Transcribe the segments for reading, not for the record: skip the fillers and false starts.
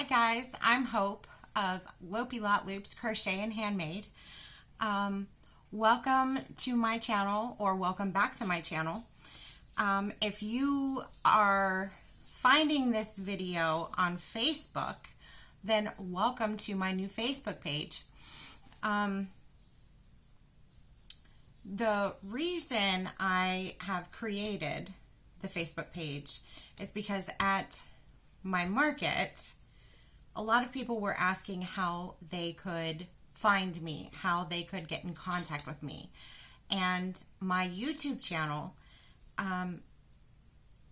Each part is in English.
Hi guys, I'm Hope of Lopey Lot Loops Crochet and Handmade. Welcome to my channel, or welcome back to my channel. If you are finding this video on Facebook, then welcome to my new Facebook page. The reason I have created the Facebook page is because at my market, a lot of people were asking how they could find me, how they could get in contact with me. And my YouTube channel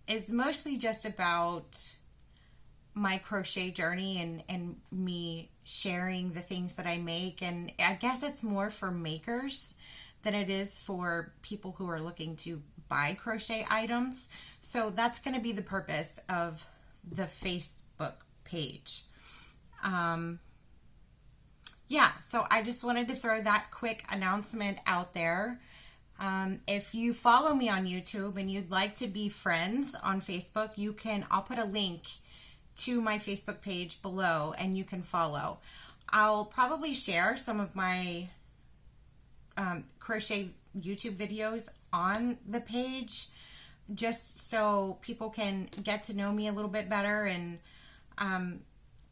is mostly just about my crochet journey and me sharing the things that I make. And I guess it's more for makers than it is for people who are looking to buy crochet items. So that's going to be the purpose of the Facebook page. Yeah, so I just wanted to throw that quick announcement out there. If you follow me on YouTube and you'd like to be friends on Facebook, I'll put a link to my Facebook page below and you can follow. I'll probably share some of my crochet YouTube videos on the page just so people can get to know me a little bit better and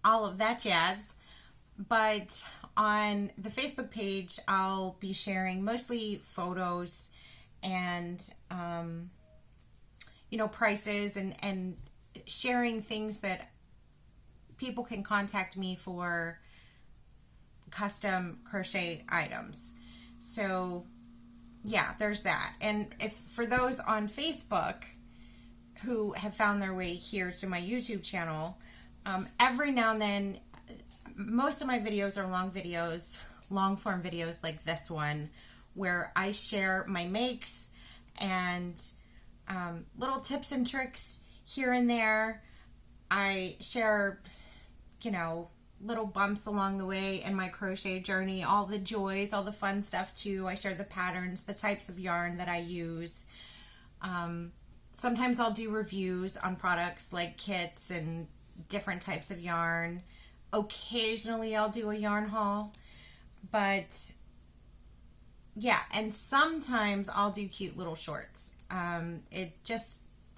all of that jazz. But on the Facebook page, I'll be sharing mostly photos and prices and sharing things that people can contact me for custom crochet items. So yeah, there's that. And if for those on Facebook who have found their way here to my YouTube channel, every now and then, most of my videos are long videos, long form videos like this one, where I share my makes and little tips and tricks here and there. I share, little bumps along the way in my crochet journey, all the joys, all the fun stuff too. I share the patterns, the types of yarn that I use. Sometimes I'll do reviews on products like kits and different types of yarn. Occasionally I'll do a yarn haul, but yeah, and sometimes I'll do cute little shorts.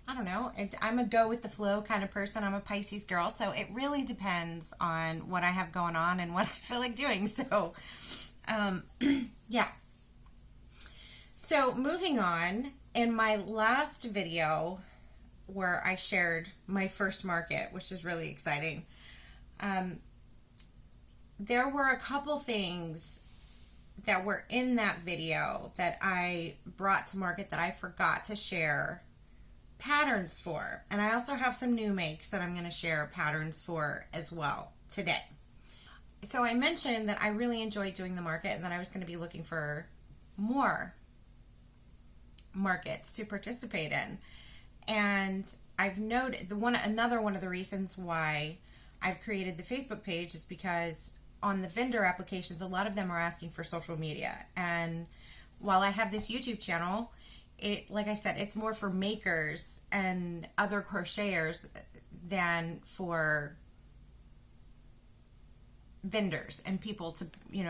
I don't know, I'm a go with the flow kind of person. I'm a Pisces girl, so it really depends on what I have going on and what I feel like doing. So yeah, so moving on, in my last video where I shared my first market, which is really exciting, there were a couple things that were in that video that I brought to market that I forgot to share patterns for. And I also have some new makes that I'm going to share patterns for as well today. So I mentioned that I really enjoyed doing the market and that I was going to be looking for more markets to participate in. And I've noted another one of the reasons why I've created the Facebook page is because on the vendor applications, a lot of them are asking for social media. And while I have this YouTube channel, like I said, it's more for makers and other crocheters than for vendors and people to,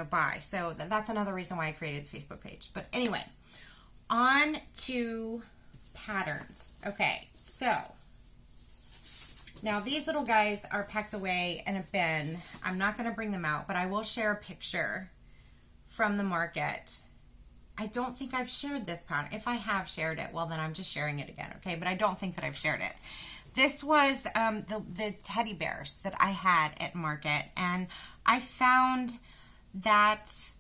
buy. So that's another reason why I created the Facebook page. But anyway, on to patterns. Okay, so now these little guys are packed away in a bin. I'm not going to bring them out, but I will share a picture from the market. I don't think I've shared this pattern. If I have shared it, well, then I'm just sharing it again, okay? But I don't think that I've shared it. This was the teddy bears that I had at market, and I found that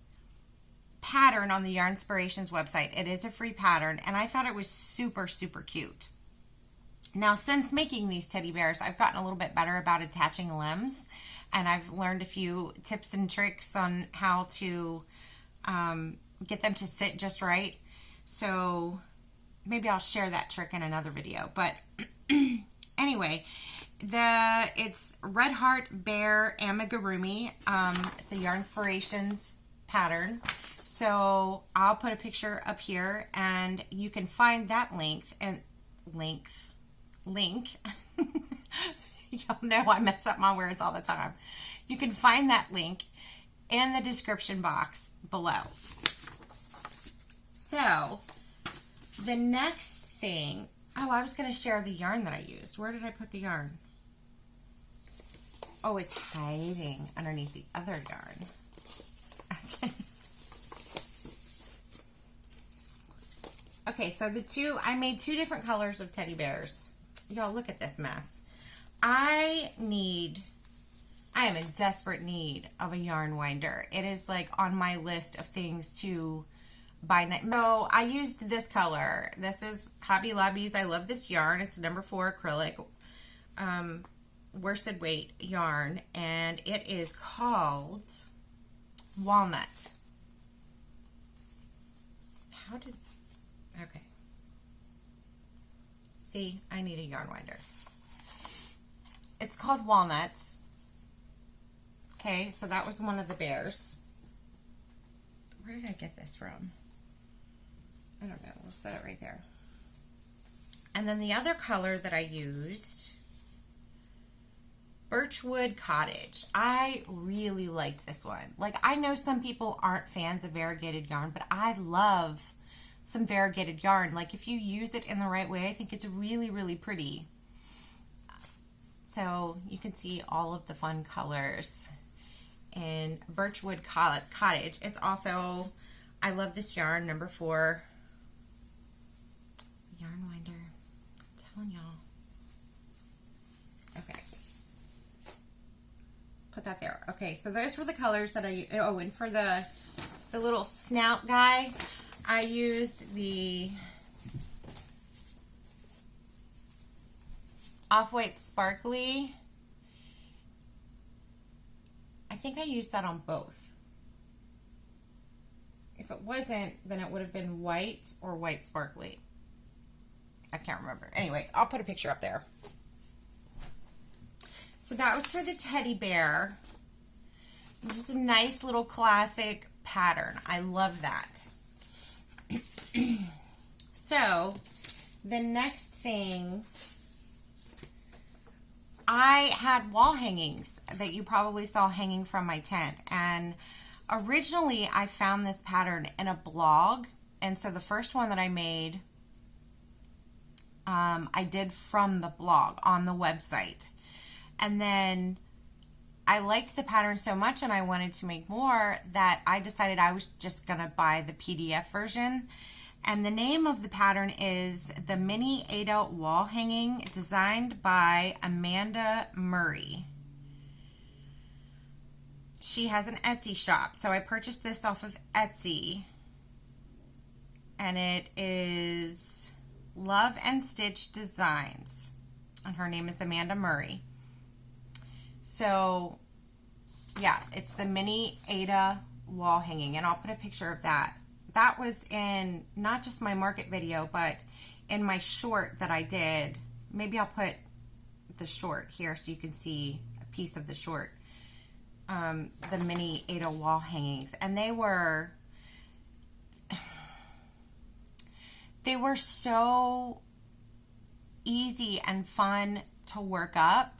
pattern on the Yarnspirations website. It is a free pattern, and I thought it was super, super cute. Now, since making these teddy bears, I've gotten a little bit better about attaching limbs, and I've learned a few tips and tricks on how to get them to sit just right. So maybe I'll share that trick in another video. But anyway, it's Red Heart Bear Amigurumi. It's a Yarnspirations pattern. So I'll put a picture up here, and you can find that link Y'all know I mess up my words all the time. You can find that link in the description box below. So the next thing, oh, I was going to share the yarn that I used. Where did I put the yarn? Oh, it's hiding underneath the other yarn. Okay. Okay, so I made 2 different colors of teddy bears. Y'all, look at this mess. I am in desperate need of a yarn winder. It is like on my list of things to buy. No, I used this color. This is Hobby Lobby's. I love this yarn. It's number 4 acrylic, worsted weight yarn, and it is called Walnut. Okay. See, I need a yarn winder. It's called Walnuts. Okay, so that was one of the bears. Where did I get this from? I don't know. We'll set it right there. And then the other color that I used, Birchwood Cottage. I really liked this one. Like, I know some people aren't fans of variegated yarn, but I love some variegated yarn. Like, if you use it in the right way, I think it's really, really pretty. So you can see all of the fun colors in Birchwood Cottage. It's also, I love this yarn, number 4 yarn winder. I'm telling y'all. Okay. Put that there. Okay, so those were the colors that I, oh, and for the little snout guy, I used the Off-White Sparkly. I think I used that on both. If it wasn't, then it would have been white or white sparkly. I can't remember. Anyway, I'll put a picture up there. So that was for the teddy bear. Just a nice little classic pattern. I love that. So the next thing, I had wall hangings that you probably saw hanging from my tent, and originally I found this pattern in a blog, and so the first one that I made I did from the blog on the website, and then I liked the pattern so much and I wanted to make more that I decided I was just gonna buy the PDF version. And the name of the pattern is the Mini Ada Wall Hanging, designed by Amanda Murray. She has an Etsy shop, so I purchased this off of Etsy. And it is Love and Stitch Designs. And her name is Amanda Murray. So, yeah, it's the Mini Ada Wall Hanging, and I'll put a picture of that. That was in not just my market video, but in my short that I did. Maybe I'll put the short here so you can see a piece of the short. The Mini Ada Wall Hangings. And they were so easy and fun to work up.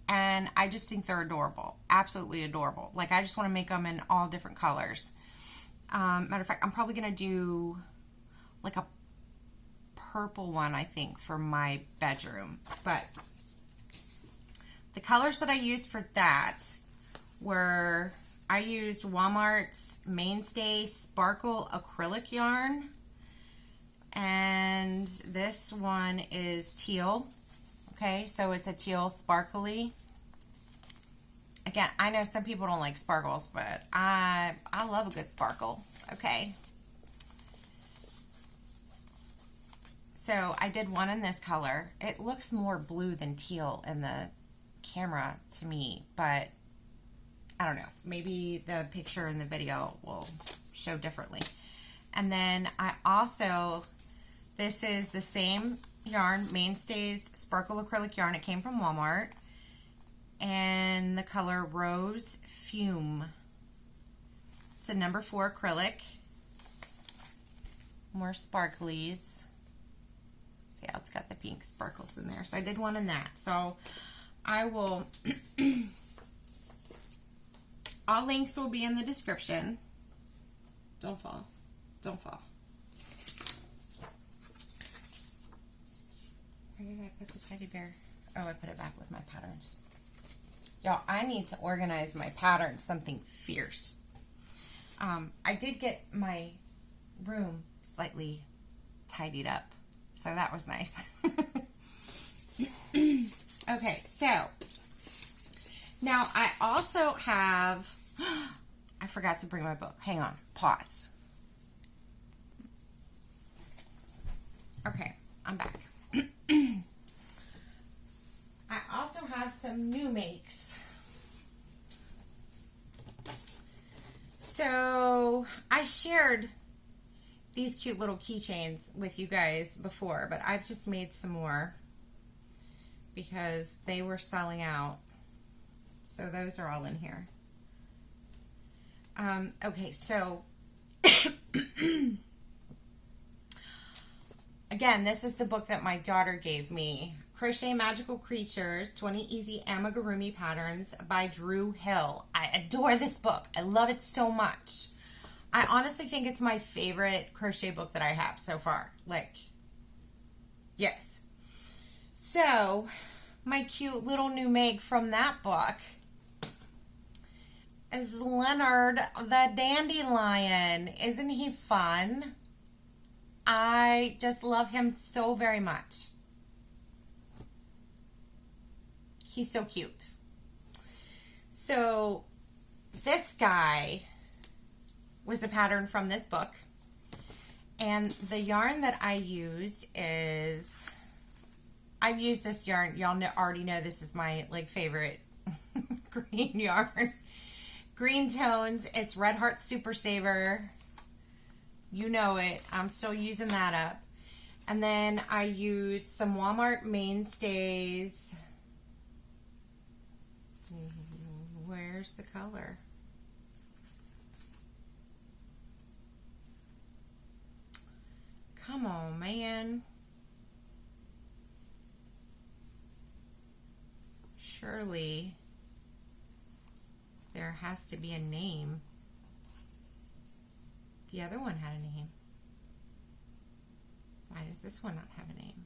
And I just think they're adorable. Absolutely adorable. Like, I just want to make them in all different colors. Matter of fact, I'm probably going to do like a purple one, I think, for my bedroom. But the colors that I used for that were, I used Walmart's Mainstay Sparkle Acrylic Yarn. And this one is teal. Okay, so it's a teal sparkly. Again, I know some people don't like sparkles, but I love a good sparkle. Okay. So I did one in this color. It looks more blue than teal in the camera to me, but I don't know. Maybe the picture in the video will show differently. And then I also, this is the same yarn, Mainstays Sparkle Acrylic Yarn. It came from Walmart. And the color Rose Fume. It's a number 4 acrylic. More sparklies. See how it's got the pink sparkles in there. So I did one in that. So I will, all links will be in the description. Don't fall. Don't fall. Where did I put the teddy bear? Oh, I put it back with my patterns. Y'all, I need to organize my patterns something fierce. I did get my room slightly tidied up, so that was nice. Okay, so now I also have, I forgot to bring my book. Hang on, pause. Okay, I'm back. I also have some new makes. So I shared these cute little keychains with you guys before, but I've just made some more because they were selling out. So those are all in here. Okay, so again, this is the book that my daughter gave me. Crochet Magical Creatures, 20 Easy Amigurumi Patterns by Drew Hill. I adore this book. I love it so much. I honestly think it's my favorite crochet book that I have so far. Like, yes. So, my cute little new make from that book is Leonard the Dandelion. Isn't he fun? I just love him so very much. He's so cute. So this guy was the pattern from this book. And the yarn that I used is, I've used this yarn. Y'all already know this is my favorite green yarn. Green tones. It's Red Heart Super Saver. You know it. I'm still using that up. And then I used some Walmart Mainstays. Where's the color? Come on, man. Surely there has to be a name. The other one had a name. Why does this one not have a name?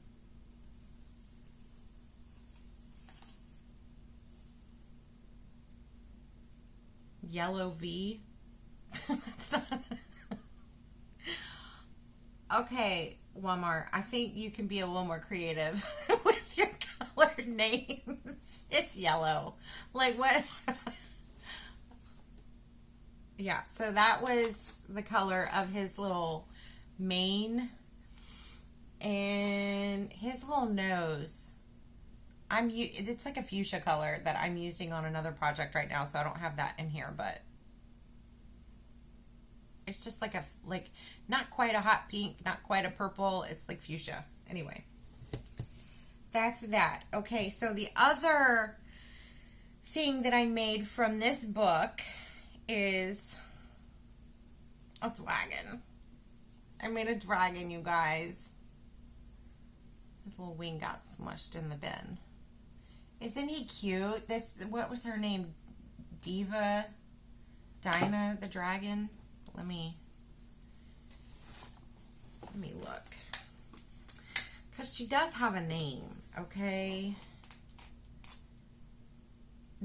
Yellow V. That's not. Okay, Walmart. I think you can be a little more creative with your colored names. It's yellow. Like what? Yeah. So that was the color of his little mane and his little nose. It's like a fuchsia color that I'm using on another project right now, so I don't have that in here, but it's just like not quite a hot pink, not quite a purple. It's like fuchsia. Anyway, that's that. Okay, so the other thing that I made from this book is a dragon. I made a dragon, you guys. His little wing got smushed in the bin. Isn't he cute? What was her name? Dina the dragon? Let me look. Because she does have a name, okay?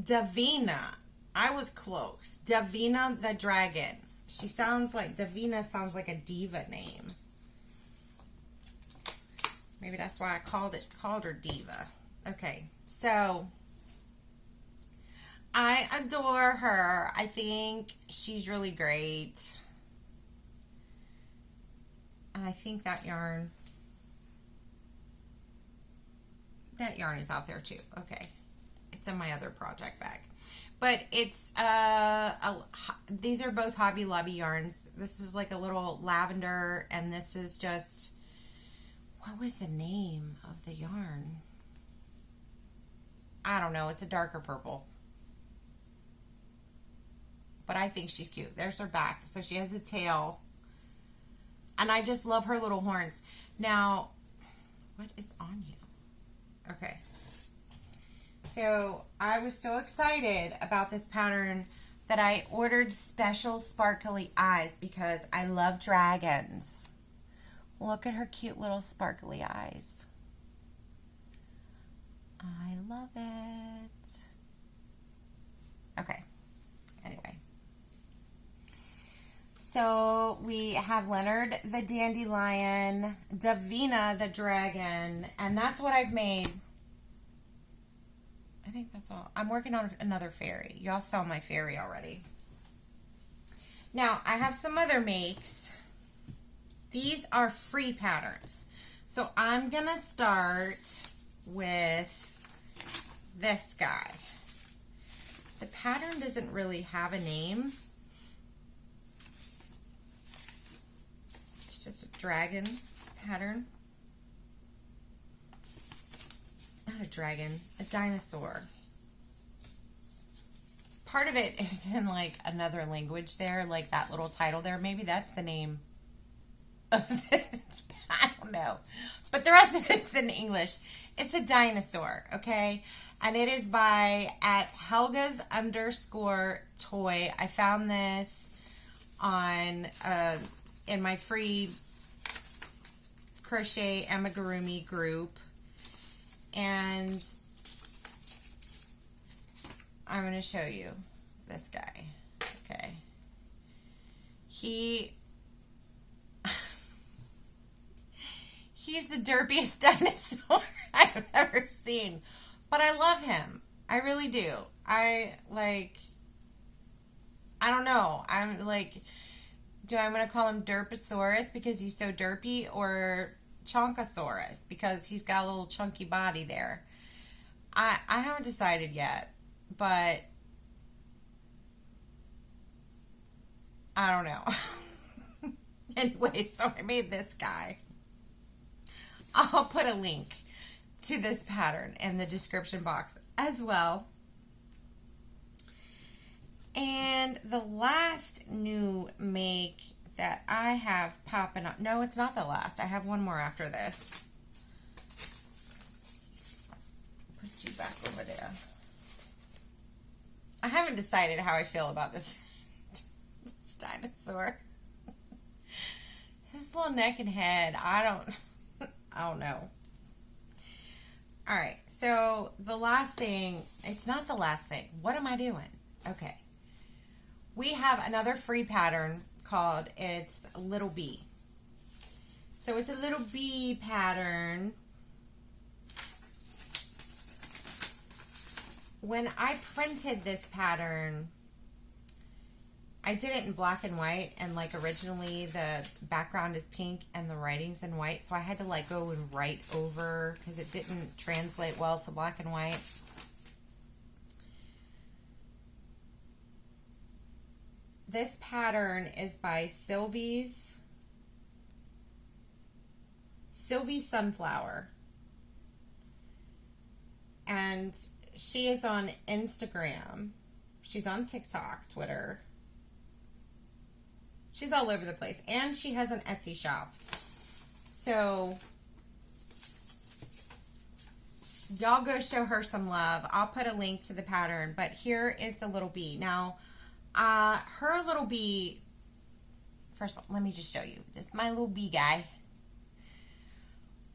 Davina. I was close. Davina the dragon. Davina sounds like a diva name. Maybe that's why I called her Diva. Okay, so I adore her. I think she's really great. And I think that yarn is out there too. Okay. It's in my other project bag. But it's, these are both Hobby Lobby yarns. This is like a little lavender, and this is just, what was the name of the yarn? I don't know. It's a darker purple. But I think she's cute. There's her back. So she has a tail. And I just love her little horns. Now, what is on you? Okay. So I was so excited about this pattern that I ordered special sparkly eyes because I love dragons. Look at her cute little sparkly eyes. I love it. Okay, anyway. So we have Leonard the dandelion, Davina the dragon, and that's what I've made. I think that's all. I'm working on another fairy. Y'all saw my fairy already. Now, I have some other makes. These are free patterns. So I'm going to start with this guy. The pattern doesn't really have a name. It's just a dragon pattern. Not a dragon, a dinosaur. Part of it is in like another language there, like that little title there. Maybe that's the name of it. I don't know. But the rest of it's in English. It's a dinosaur, okay? And it is by @Helga's_toy. I found this on in my free crochet Amigarumi group. And I'm going to show you this guy. Okay. He's the derpiest dinosaur I've ever seen. But I love him. I really do. I don't know. I'm like, do I want to call him Derposaurus because he's so derpy, or Chonkosaurus because he's got a little chunky body there? I haven't decided yet, but I don't know. Anyway, so I made this guy. I'll put a link to this pattern in the description box as well. And the last new make that I have popping up. No, it's not the last. I have one more after this. Put you back over there. I haven't decided how I feel about this, this dinosaur. His little neck and head. I don't know. All right, so the last thing, it's not the last thing. What am I doing? Okay. We have another free pattern called It's Little Bee. So it's a little bee pattern. When I printed this pattern, I did it in black and white, and like originally the background is pink and the writing's in white, so I had to like go and write over because it didn't translate well to black and white. This pattern is by silvi.sunflower, and she is on Instagram. She's on TikTok, Twitter. She's all over the place. And she has an Etsy shop. So, y'all go show her some love. I'll put a link to the pattern. But here is the little bee. Now, her little bee, first of all, let me just show you. This is my little bee guy.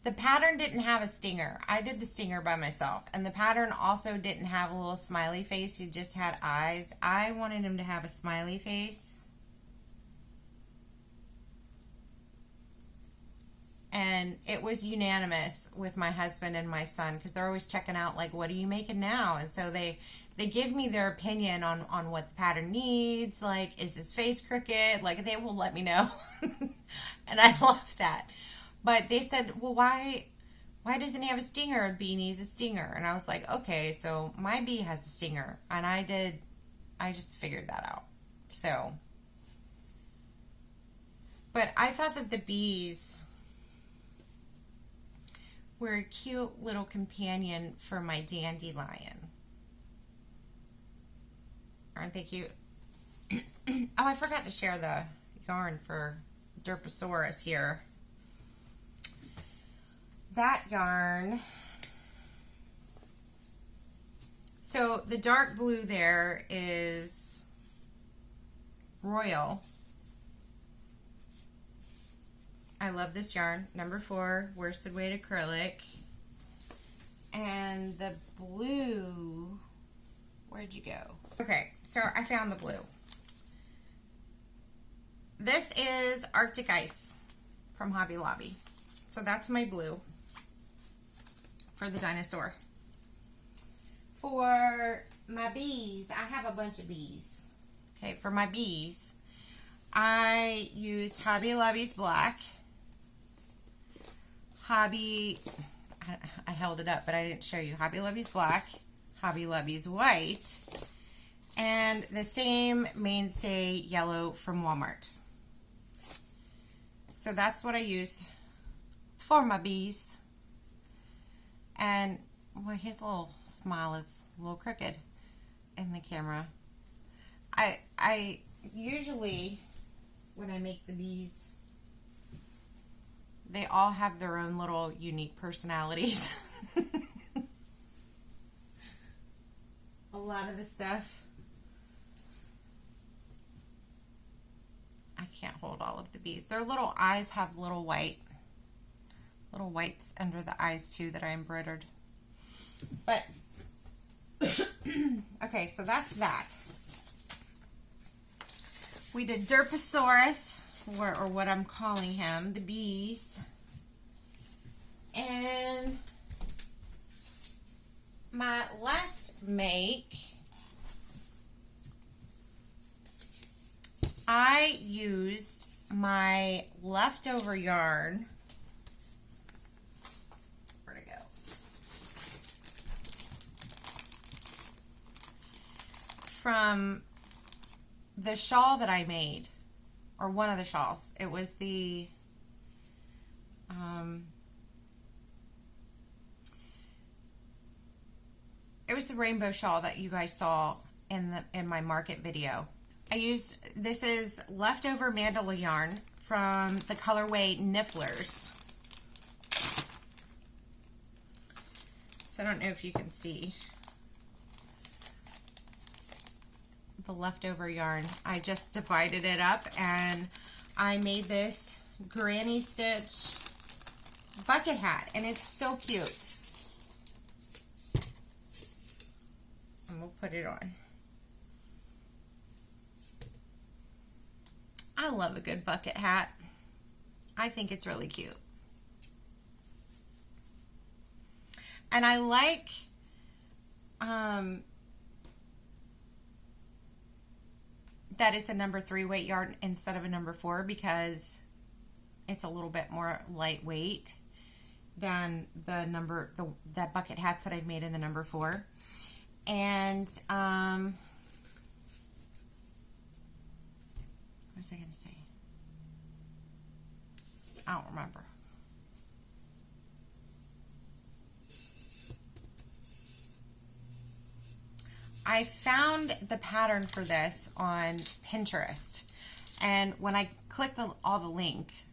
The pattern didn't have a stinger. I did the stinger by myself. And the pattern also didn't have a little smiley face. He just had eyes. I wanted him to have a smiley face. And it was unanimous with my husband and my son because they're always checking out, like, what are you making now? And so they give me their opinion on what the pattern needs. Like, is his face crooked? Like, they will let me know. And I love that. But they said, well, why doesn't he have a stinger? A bee needs a stinger. And I was like, okay, so my bee has a stinger. And I just figured that out. So, but I thought that the bees were a cute little companion for my dandelion. Aren't they cute? Oh, I forgot to share the yarn for Derposaurus here. That yarn So the dark blue there is Royal. I love this yarn, number 4, worsted weight acrylic. And the blue, where'd you go? Okay, so I found the blue. This is Arctic Ice from Hobby Lobby. So that's my blue for the dinosaur. For my bees, I have a bunch of bees. Okay, for my bees, I used Hobby Lobby's black. I held it up, but I didn't show you. Hobby Lobby's black, Hobby Lobby's white, and the same mainstay yellow from Walmart. So that's what I used for my bees. And well, his little smile is a little crooked in the camera. I usually, when I make the bees, they all have their own little unique personalities. A lot of the stuff, I can't hold all of the bees. Their little eyes have little whites under the eyes too that I embroidered. But, okay, so that's that. We did Derposaurus, or what I'm calling him, the bees. And my last make, I used my leftover yarn. Where'd it go? From the shawl that I made, or one of the shawls. It was the rainbow shawl that you guys saw in my market video. I used, this is leftover mandala yarn from the colorway Nifflers. So I don't know if you can see the leftover yarn. I just divided it up and I made this granny stitch bucket hat, and it's so cute. And we'll put it on. I love a good bucket hat. I think it's really cute. And I like that it's a number 3 weight yarn instead of a number 4, because it's a little bit more lightweight than that bucket hats that I've made in the number 4. And what was I going to say? I don't remember. I found the pattern for this on Pinterest, and when I click all the links,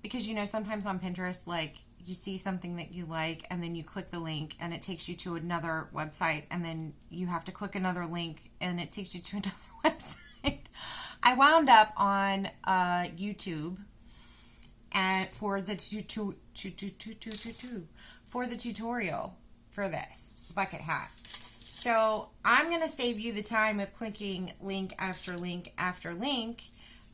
because you know sometimes on Pinterest, like, you see something that you like and then you click the link and it takes you to another website, and then you have to click another link and it takes you to another website. I wound up on YouTube and for the tutorial for this bucket hat. So I'm going to save you the time of clicking link after link after link,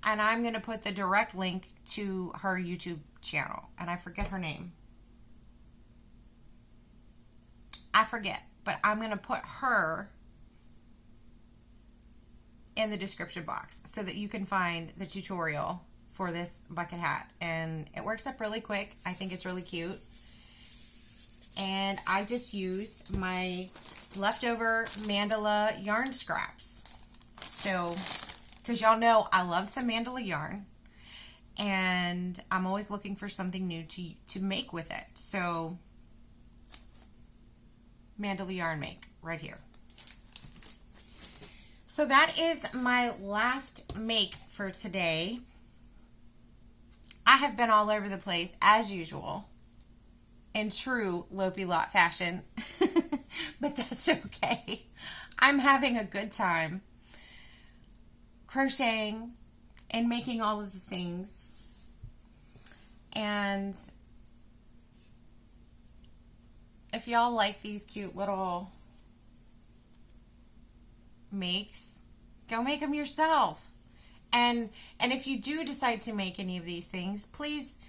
and I'm going to put the direct link to her YouTube channel, and I forget her name. I forget, but I'm going to put her in the description box so that you can find the tutorial for this bucket hat, and it works up really quick. I think it's really cute. And I just used my leftover mandala yarn scraps. So, because y'all know I love some mandala yarn, and I'm always looking for something new to make with it. So, mandala yarn make right here. So that is my last make for today. I have been all over the place as usual, in true Lopi Lot fashion. but that's okay. I'm having a good time crocheting and making all of the things. And if y'all like these cute little makes, go make them yourself. And if you do decide to make any of these things, please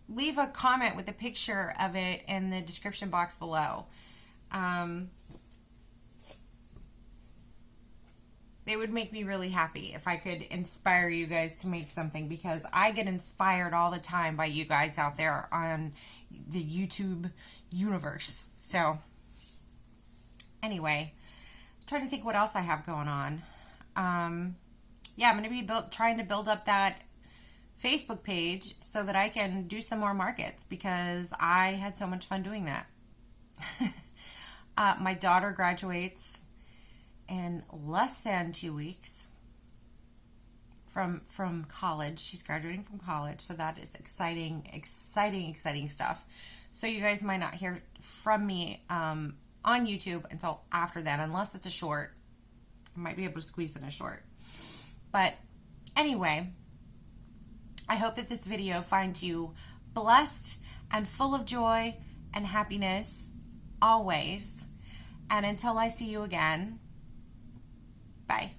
leave a comment with a picture of it in the description box below. It would make me really happy if I could inspire you guys to make something, because I get inspired all the time by you guys out there on the YouTube universe. So anyway, trying to think what else I have going on. Yeah, I'm going to be trying to build up that Facebook page so that I can do some more markets, because I had so much fun doing that. My daughter graduates in less than 2 weeks from college. She's graduating from college, so that is exciting stuff. So you guys might not hear from me on YouTube until after that, unless it's a short. I might be able to squeeze in a short. But anyway, I hope that this video finds you blessed and full of joy and happiness always. And until I see you again, bye.